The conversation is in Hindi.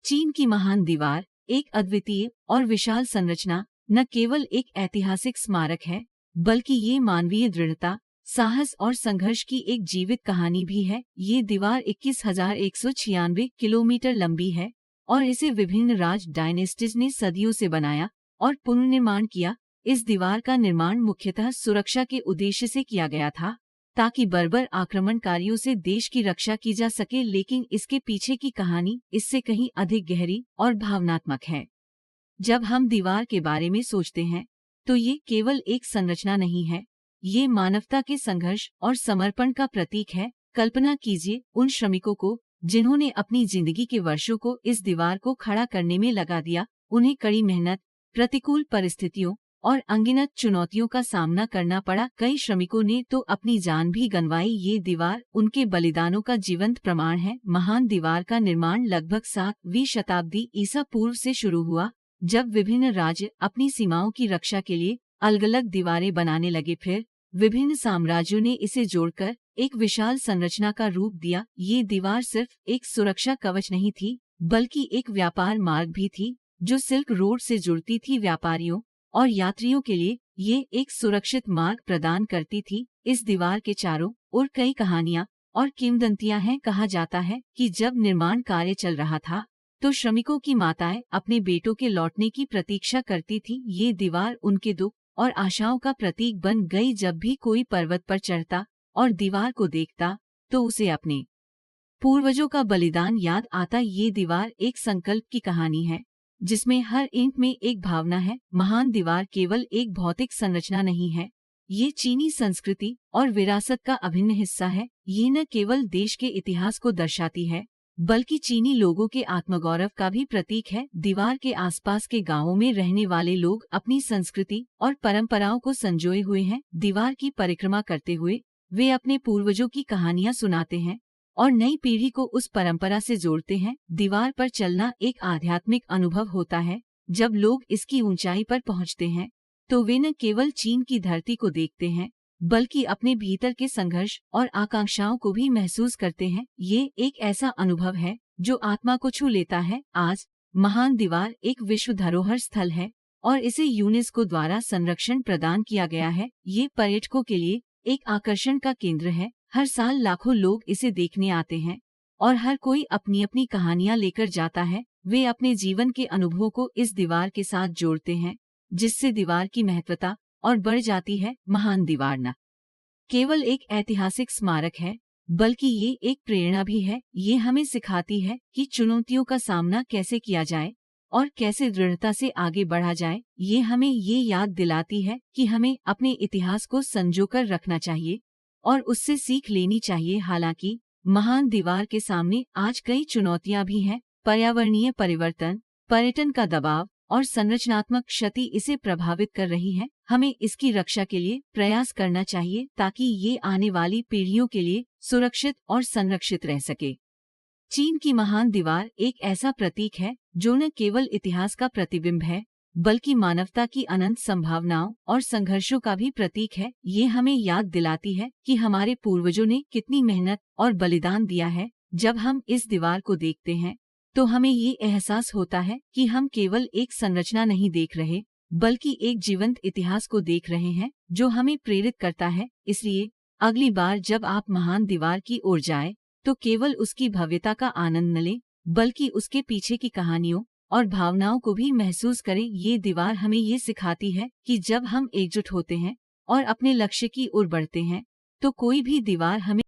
चीन की महान दीवार एक अद्वितीय और विशाल संरचना न केवल एक ऐतिहासिक स्मारक है, बल्कि ये मानवीय दृढ़ता, साहस और संघर्ष की एक जीवित कहानी भी है। ये दीवार 21,196 किलोमीटर लंबी है और इसे विभिन्न राज डायनेस्टीज ने सदियों से बनाया और पुनर्निर्माण किया। इस दीवार का निर्माण मुख्यतः सुरक्षा के उद्देश्य से किया गया था, ताकि बर्बर आक्रमणकारियों से देश की रक्षा की जा सके, लेकिन इसके पीछे की कहानी इससे कहीं अधिक गहरी और भावनात्मक है। जब हम दीवार के बारे में सोचते हैं, तो ये केवल एक संरचना नहीं है, ये मानवता के संघर्ष और समर्पण का प्रतीक है। कल्पना कीजिए उन श्रमिकों को जिन्होंने अपनी जिंदगी के वर्षों को इस दीवार को खड़ा करने में लगा दिया। उन्हें कड़ी मेहनत, प्रतिकूल परिस्थितियों और अनगिनत चुनौतियों का सामना करना पड़ा। कई श्रमिकों ने तो अपनी जान भी गंवाई। ये दीवार उनके बलिदानों का जीवंत प्रमाण है। महान दीवार का निर्माण लगभग 7वीं शताब्दी ईसा पूर्व से शुरू हुआ, जब विभिन्न राज्य अपनी सीमाओं की रक्षा के लिए अलग अलग दीवारें बनाने लगे। फिर विभिन्न साम्राज्यों ने इसे जोड़कर एक विशाल संरचना का रूप दिया। ये दीवार सिर्फ एक सुरक्षा कवच नहीं थी, बल्कि एक व्यापार मार्ग भी थी, जो सिल्क रोड से जुड़ती थी। व्यापारियों और यात्रियों के लिए ये एक सुरक्षित मार्ग प्रदान करती थी। इस दीवार के चारों ओर कई कहानियां और किंवदंतियां हैं। कहा जाता है कि जब निर्माण कार्य चल रहा था, तो श्रमिकों की माताएं अपने बेटों के लौटने की प्रतीक्षा करती थी। ये दीवार उनके दुख और आशाओं का प्रतीक बन गई। जब भी कोई पर्वत पर चढ़ता और दीवार को देखता, तो उसे अपने पूर्वजों का बलिदान याद आता। ये दीवार एक संकल्प की कहानी है, जिसमें हर ईंट में एक भावना है। महान दीवार केवल एक भौतिक संरचना नहीं है, ये चीनी संस्कृति और विरासत का अभिन्न हिस्सा है। ये न केवल देश के इतिहास को दर्शाती है, बल्कि चीनी लोगों के आत्मगौरव का भी प्रतीक है। दीवार के आसपास के गांवों में रहने वाले लोग अपनी संस्कृति और परंपराओं को संजोए हुए हैं। दीवार की परिक्रमा करते हुए वे अपने पूर्वजों की कहानियां सुनाते हैं और नई पीढ़ी को उस परंपरा से जोड़ते हैं। दीवार पर चलना एक आध्यात्मिक अनुभव होता है। जब लोग इसकी ऊंचाई पर पहुंचते हैं, तो वे न केवल चीन की धरती को देखते हैं, बल्कि अपने भीतर के संघर्ष और आकांक्षाओं को भी महसूस करते हैं। ये एक ऐसा अनुभव है जो आत्मा को छू लेता है। आज महान दीवार एक विश्व धरोहर स्थल है और इसे यूनेस्को द्वारा संरक्षण प्रदान किया गया है। ये पर्यटकों के लिए एक आकर्षण का केंद्र है। हर साल लाखों लोग इसे देखने आते हैं और हर कोई अपनी अपनी कहानियां लेकर जाता है। वे अपने जीवन के अनुभवों को इस दीवार के साथ जोड़ते हैं, जिससे दीवार की महत्वता और बढ़ जाती है। महान दीवार न केवल एक ऐतिहासिक स्मारक है, बल्कि ये एक प्रेरणा भी है। ये हमें सिखाती है कि चुनौतियों का सामना कैसे किया जाए और कैसे दृढ़ता से आगे बढ़ा जाए। ये हमें ये याद दिलाती है कि हमें अपने इतिहास को संजोकर रखना चाहिए और उससे सीख लेनी चाहिए। हालांकि महान दीवार के सामने आज कई चुनौतियां भी हैं। पर्यावरणीय परिवर्तन, पर्यटन का दबाव और संरचनात्मक क्षति इसे प्रभावित कर रही है। हमें इसकी रक्षा के लिए प्रयास करना चाहिए, ताकि ये आने वाली पीढ़ियों के लिए सुरक्षित और संरक्षित रह सके। चीन की महान दीवार एक ऐसा प्रतीक है जो न केवल इतिहास का प्रतिबिंब है, बल्कि मानवता की अनंत संभावनाओं और संघर्षों का भी प्रतीक है। ये हमें याद दिलाती है कि हमारे पूर्वजों ने कितनी मेहनत और बलिदान दिया है। जब हम इस दीवार को देखते हैं, तो हमें ये एहसास होता है कि हम केवल एक संरचना नहीं देख रहे, बल्कि एक जीवंत इतिहास को देख रहे हैं, जो हमें प्रेरित करता है। इसलिए अगली बार जब आप महान दीवार की ओर जाएं, तो केवल उसकी भव्यता का आनंद न लें, बल्कि उसके पीछे की कहानियों और भावनाओं को भी महसूस करें। ये दीवार हमें ये सिखाती है कि जब हम एकजुट होते हैं और अपने लक्ष्य की ओर बढ़ते हैं, तो कोई भी दीवार हमें